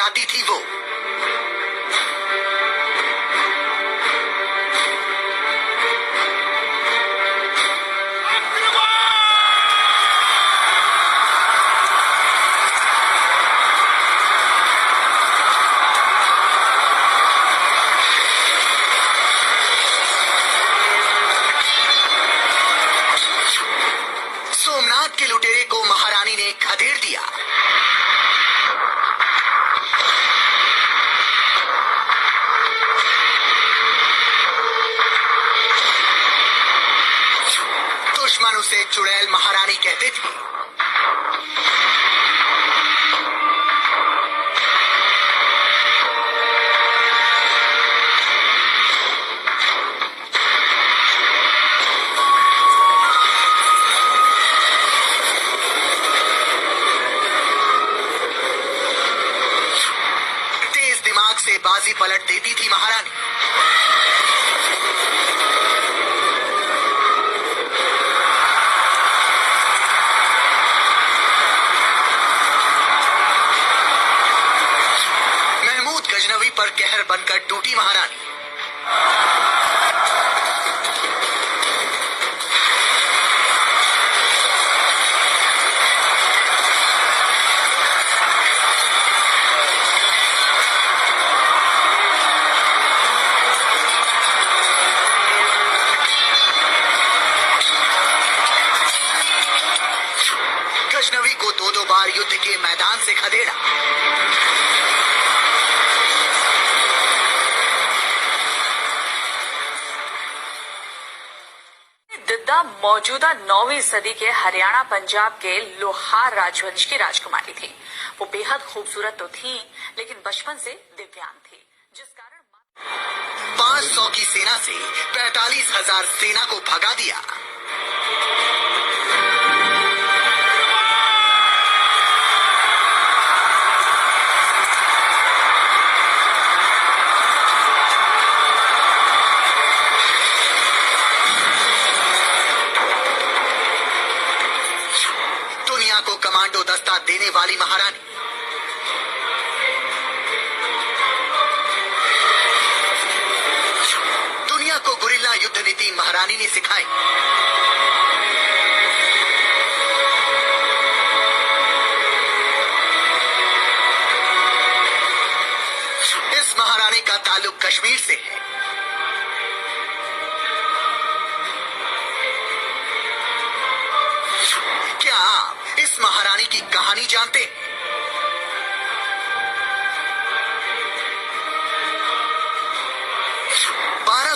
कहलाती थी वो। सोमनाथ के लुटेरे को महारानी ने खदेड़ दिया। दुश्मन उसे चुड़ैल महारानी कहते थे। तेज दिमाग से बाजी पलट देती थी महारानी। गजनवी पर कहर बनकर टूटी महारानी। गजनवी को दो बार युद्ध के मैदान से खदेड़ा। दिद्दा मौजूदा 9वीं सदी के हरियाणा पंजाब के लोहार राजवंश की राजकुमारी थी। वो बेहद खूबसूरत तो थी, लेकिन बचपन से दिव्यांग थी, जिस कारण 500 की सेना से 45,000 सेना को भगा दिया। दुनिया को कमांडो दस्ता देने वाली महारानी। दुनिया को गुरिल्ला युद्ध नीति महारानी ने सिखाई। इस महारानी का ताल्लुक कश्मीर से है। क्या आप इस महारानी की कहानी जानते हैं?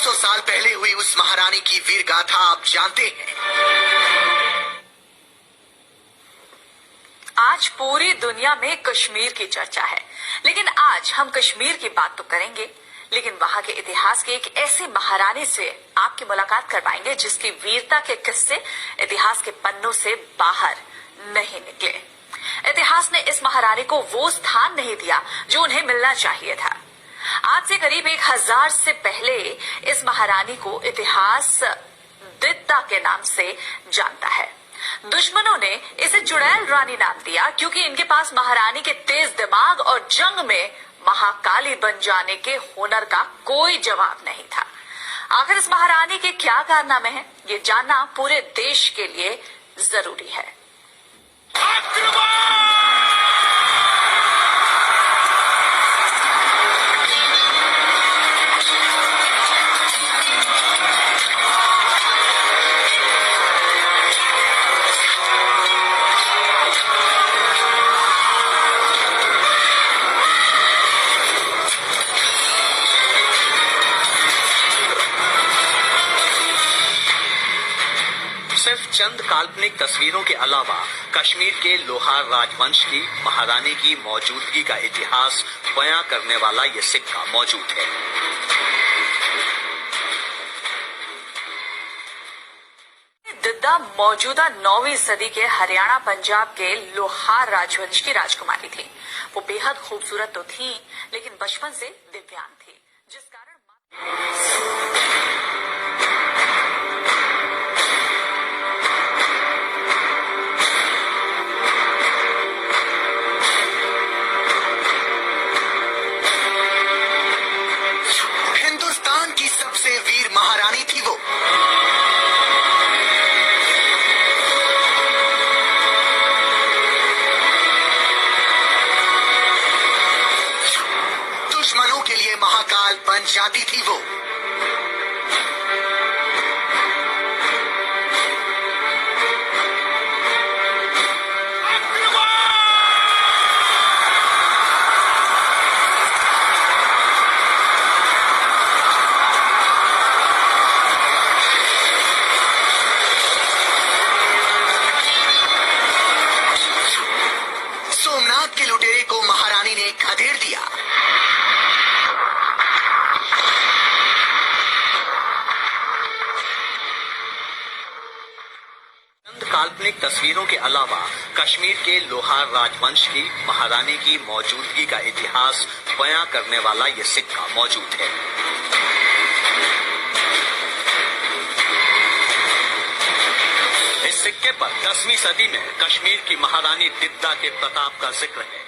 सौ साल पहले हुई उस महारानी की वीर गाथा आप जानते हैं? आज पूरी दुनिया में कश्मीर की चर्चा है, लेकिन आज हम कश्मीर की बात तो करेंगे, लेकिन वहां के इतिहास की एक ऐसी महारानी से आपकी मुलाकात करवाएंगे जिसकी वीरता के किस्से इतिहास के पन्नों से बाहर नहीं निकले। इतिहास ने इस महारानी को वो स्थान नहीं दिया जो उन्हें मिलना चाहिए था। आज से करीब 1000 से पहले इस महारानी को इतिहास दिद्दा के नाम से जानता है। दुश्मनों ने इसे चुड़ैल रानी नाम दिया क्योंकि इनके पास महारानी के तेज दिमाग और जंग में महाकाली बन जाने के हुनर का कोई जवाब नहीं था। आखिर इस महारानी के क्या कारनामे हैं, ये जानना पूरे देश के लिए जरूरी है। सिर्फ चंद काल्पनिक तस्वीरों के अलावा कश्मीर के लोहार राजवंश की महारानी की मौजूदगी का इतिहास बयां करने वाला ये सिक्का मौजूद है। दिद्दा मौजूदा 9वीं सदी के हरियाणा पंजाब के लोहार राजवंश की राजकुमारी थी। वो बेहद खूबसूरत तो थी, लेकिन बचपन से दिव्यांग थी, जिस कारण काल्पनिक तस्वीरों के अलावा कश्मीर के लोहार राजवंश की महारानी की मौजूदगी का इतिहास बयां करने वाला ये सिक्का मौजूद है। इस सिक्के पर 10वीं सदी में कश्मीर की महारानी दिद्दा के प्रताप का जिक्र है।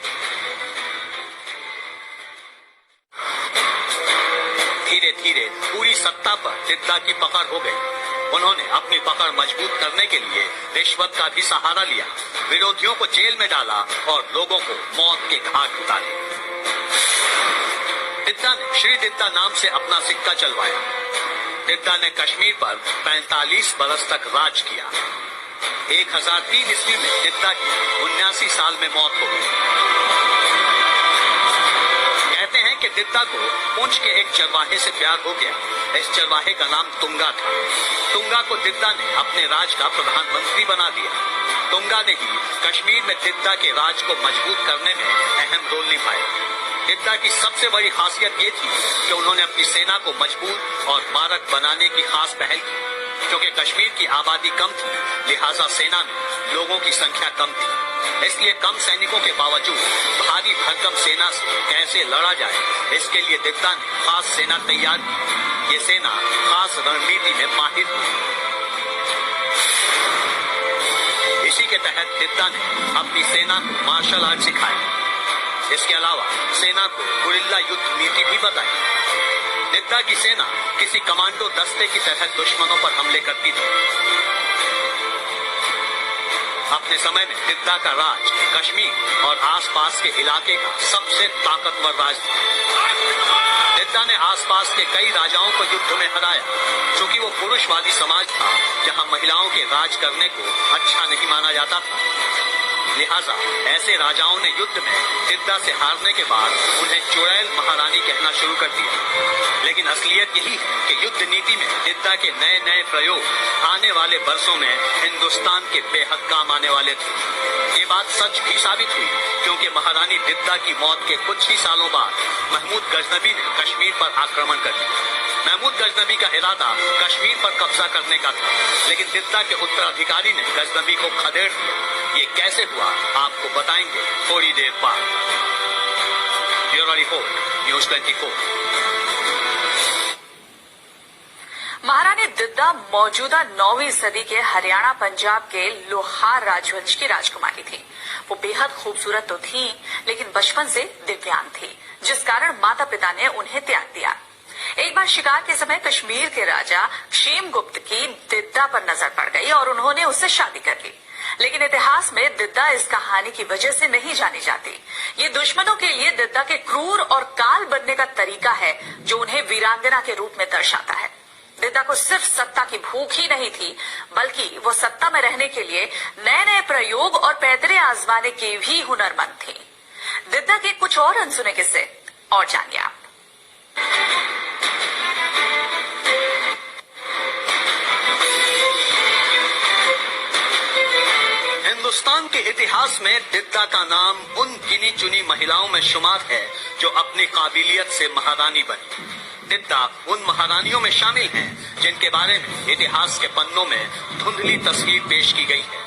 धीरे धीरे पूरी सत्ता पर दिद्दा की पकड़ हो गई। उन्होंने अपनी पकड़ मजबूत करने के लिए रिश्वत का भी सहारा लिया, विरोधियों को जेल में डाला और लोगों को मौत के घाट उतारे। दिद्दा ने श्री दिद्दा नाम से अपना सिक्का चलवाया। दिद्दा ने कश्मीर पर 45 बरस तक राज किया। 1003 ईस्वी में दिद्दा की 79 साल में मौत हो गई। कहते हैं कि दिद्दा को पुंछ के एक चरवाहे से प्यार हो गया। इस चरवाहे का नाम तुंगा था। तुंगा को दिद्दा ने अपने राज का प्रधानमंत्री बना दिया। तुंगा ने ही कश्मीर में दिद्दा के राज को मजबूत करने में अहम रोल निभाया। दिद्दा की सबसे बड़ी खासियत ये थी कि उन्होंने अपनी सेना को मजबूत और मारक बनाने की खास पहल की। क्योंकि कश्मीर की आबादी कम थी, लिहाजा सेना में लोगों की संख्या कम थी। इसलिए कम सैनिकों के बावजूद भारी भरकम सेना से कैसे लड़ा जाए, इसके लिए दिद्दा ने खास सेना तैयार की। ये सेना खास रणनीति में माहिर थी। इसी के तहत दिद्दा ने अपनी सेना को मार्शल आर्ट सिखाया। इसके अलावा सेना को गुरिल्ला युद्ध नीति भी बताई। दिद्दा की सेना किसी कमांडो दस्ते की तरह दुश्मनों पर हमले करती थी। अपने समय में दिद्दा का राज कश्मीर और आसपास के इलाके का सबसे ताकतवर राज था। दिद्दा ने आसपास के कई राजाओं को युद्ध में हराया। चूंकि वो पुरुषवादी समाज था जहां महिलाओं के राज करने को अच्छा नहीं माना जाता था, लिहाजा ऐसे राजाओं ने युद्ध में दिद्दा से हारने के बाद उन्हें चुड़ैल महारानी कहना शुरू कर दिया। लेकिन असलियत यही है कि युद्ध नीति में दिद्दा के नए नए प्रयोग आने वाले वर्षों में हिंदुस्तान के बेहद काम आने वाले थे। ये बात सच भी साबित हुई, क्योंकि महारानी दिद्दा की मौत के कुछ ही सालों बाद महमूद गजनबी ने कश्मीर पर आक्रमण कर दिया। महमूद गजनबी का इरादा कश्मीर पर कब्जा करने का था, लेकिन दिद्दा के उत्तराधिकारी ने गजनबी को खदेड़ दिया। ये कैसे हुआ, आपको बताएंगे थोड़ी देर बाद। Bureau report, news 24। महारानी दिद्दा मौजूदा 9वीं सदी के हरियाणा पंजाब के लोहार राजवंश की राजकुमारी थी। वो बेहद खूबसूरत तो थी, लेकिन बचपन से दिव्यांग थी, जिस कारण माता पिता ने उन्हें त्याग दिया। एक बार शिकार के समय कश्मीर के राजा क्षेमगुप्त की दिद्दा पर नजर पड़ गई और उन्होंने उससे शादी कर ली। लेकिन इतिहास में दिद्दा इस कहानी की वजह से नहीं जानी जाती। ये दुश्मनों के लिए दिद्दा के क्रूर और काल बनने का तरीका है, जो उन्हें वीरांगना के रूप में दर्शाता है। दिद्दा को सिर्फ सत्ता की भूख ही नहीं थी, बल्कि वो सत्ता में रहने के लिए नए नए प्रयोग और पैतरे आजमाने की भी हुनरमंद थी। दिद्दा के कुछ और अनसुने किस्से और जानिए आप। हिंदुस्तान के इतिहास में दिद्दा का नाम उन गिनी चुनी महिलाओं में शुमार है जो अपनी काबिलियत से महारानी बनी। दिद्दा उन महारानियों में शामिल हैं जिनके बारे में इतिहास के पन्नों में धुंधली तस्वीर पेश की गई है।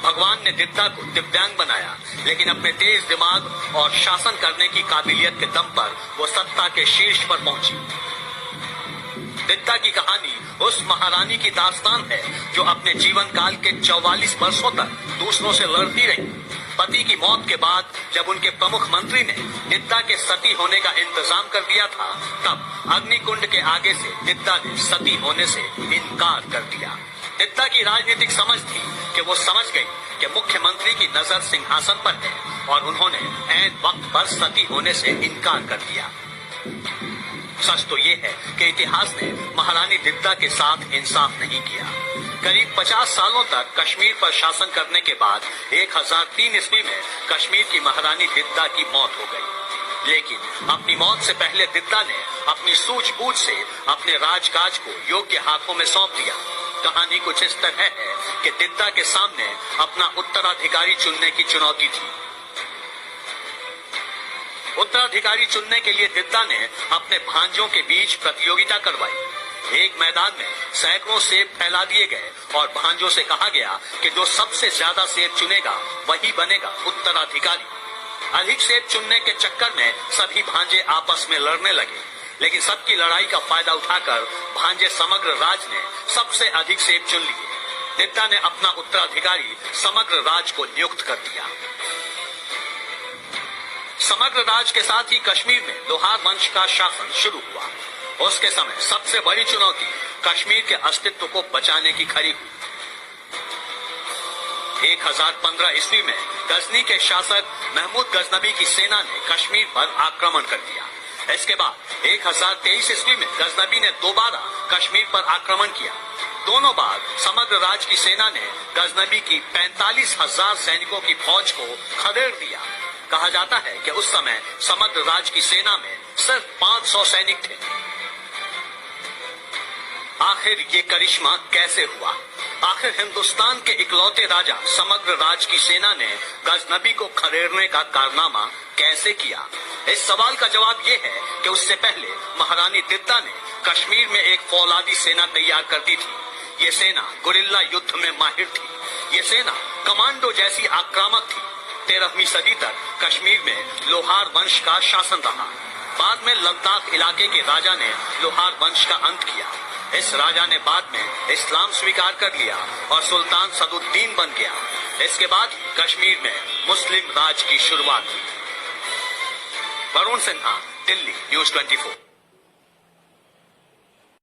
भगवान ने दिद्दा को दिव्यांग बनाया, लेकिन अपने तेज दिमाग और शासन करने की काबिलियत के दम पर वो सत्ता के शीर्ष पर पहुंची। दिद्दा की कहानी उस महारानी की दास्तान है जो अपने जीवन काल के 44 वर्षों तक दूसरों से लड़ती रही। पति की मौत के बाद जब उनके प्रमुख मंत्री ने दिद्दा के सती होने का इंतजाम कर दिया था, तब अग्निकुंड के आगे से दिद्दा ने सती होने से इनकार कर दिया। दिद्दा की राजनीतिक समझ थी कि वो समझ गई कि मुख्यमंत्री की नजर सिंहासन पर है, और उन्होंने ऐन वक्त पर सती होने से इनकार कर दिया। सच तो ये है कि इतिहास ने महारानी दिद्दा के साथ इंसाफ नहीं किया। करीब 50 सालों तक कश्मीर पर शासन करने के बाद 1003 ईस्वी में कश्मीर की महारानी दिद्दा की मौत हो गई। लेकिन अपनी मौत से पहले दिद्दा ने अपनी सूझबूझ से अपने राजकाज को योग्य हाथों में सौंप दिया। कहानी कुछ इस तरह है कि दिद्दा के सामने अपना उत्तराधिकारी चुनने की चुनौती थी। उत्तराधिकारी चुनने के लिए दिद्दा ने अपने भांजों के बीच प्रतियोगिता करवाई। एक मैदान में सैकड़ों सेब फैला दिए गए और भांजों से कहा गया कि जो सबसे ज्यादा सेब चुनेगा वही बनेगा उत्तराधिकारी। अधिक सेब चुनने के चक्कर में सभी भांजे आपस में लड़ने लगे, लेकिन सबकी लड़ाई का फायदा उठाकर भांजे समग्र राज ने सबसे अधिक सेब चुन लिए। दित्ता ने अपना उत्तराधिकारी समग्र राज को नियुक्त कर दिया। समग्र राज के साथ ही कश्मीर में लोहार वंश का शासन शुरू हुआ। उसके समय सबसे बड़ी चुनौती कश्मीर के अस्तित्व को बचाने की खड़ी हुई। 1015 ईस्वी में गजनी के शासक महमूद गजनबी की सेना ने कश्मीर पर आक्रमण कर दिया। इसके बाद 1023 ईस्वी में गजनबी ने दोबारा कश्मीर पर आक्रमण किया। दोनों बार समग्र राज की सेना ने गजनबी की 45,000 सैनिकों की फौज को खदेड़ दिया। कहा जाता है कि उस समय समग्र राज की सेना में सिर्फ 500 सैनिक थे। आखिर ये करिश्मा कैसे हुआ? आखिर हिंदुस्तान के इकलौते राजा समग्र राज की सेना ने गजनबी को खदेड़ने का कारनामा कैसे किया? इस सवाल का जवाब ये है कि उससे पहले महारानी दित्ता ने कश्मीर में एक फौलादी सेना तैयार कर दी थी। ये सेना गुरिल्ला युद्ध में माहिर थी। ये सेना कमांडो जैसी आक्रामक थी। 13वीं सदी तक कश्मीर में लोहार वंश का शासन रहा। बाद में लद्दाख इलाके के राजा ने लोहार वंश का अंत किया। इस राजा ने बाद में इस्लाम स्वीकार कर लिया और सुल्तान सदुद्दीन बन गया। इसके बाद कश्मीर में मुस्लिम राज की शुरुआत हुई। वरुण सिन्हा, दिल्ली, न्यूज़ 24।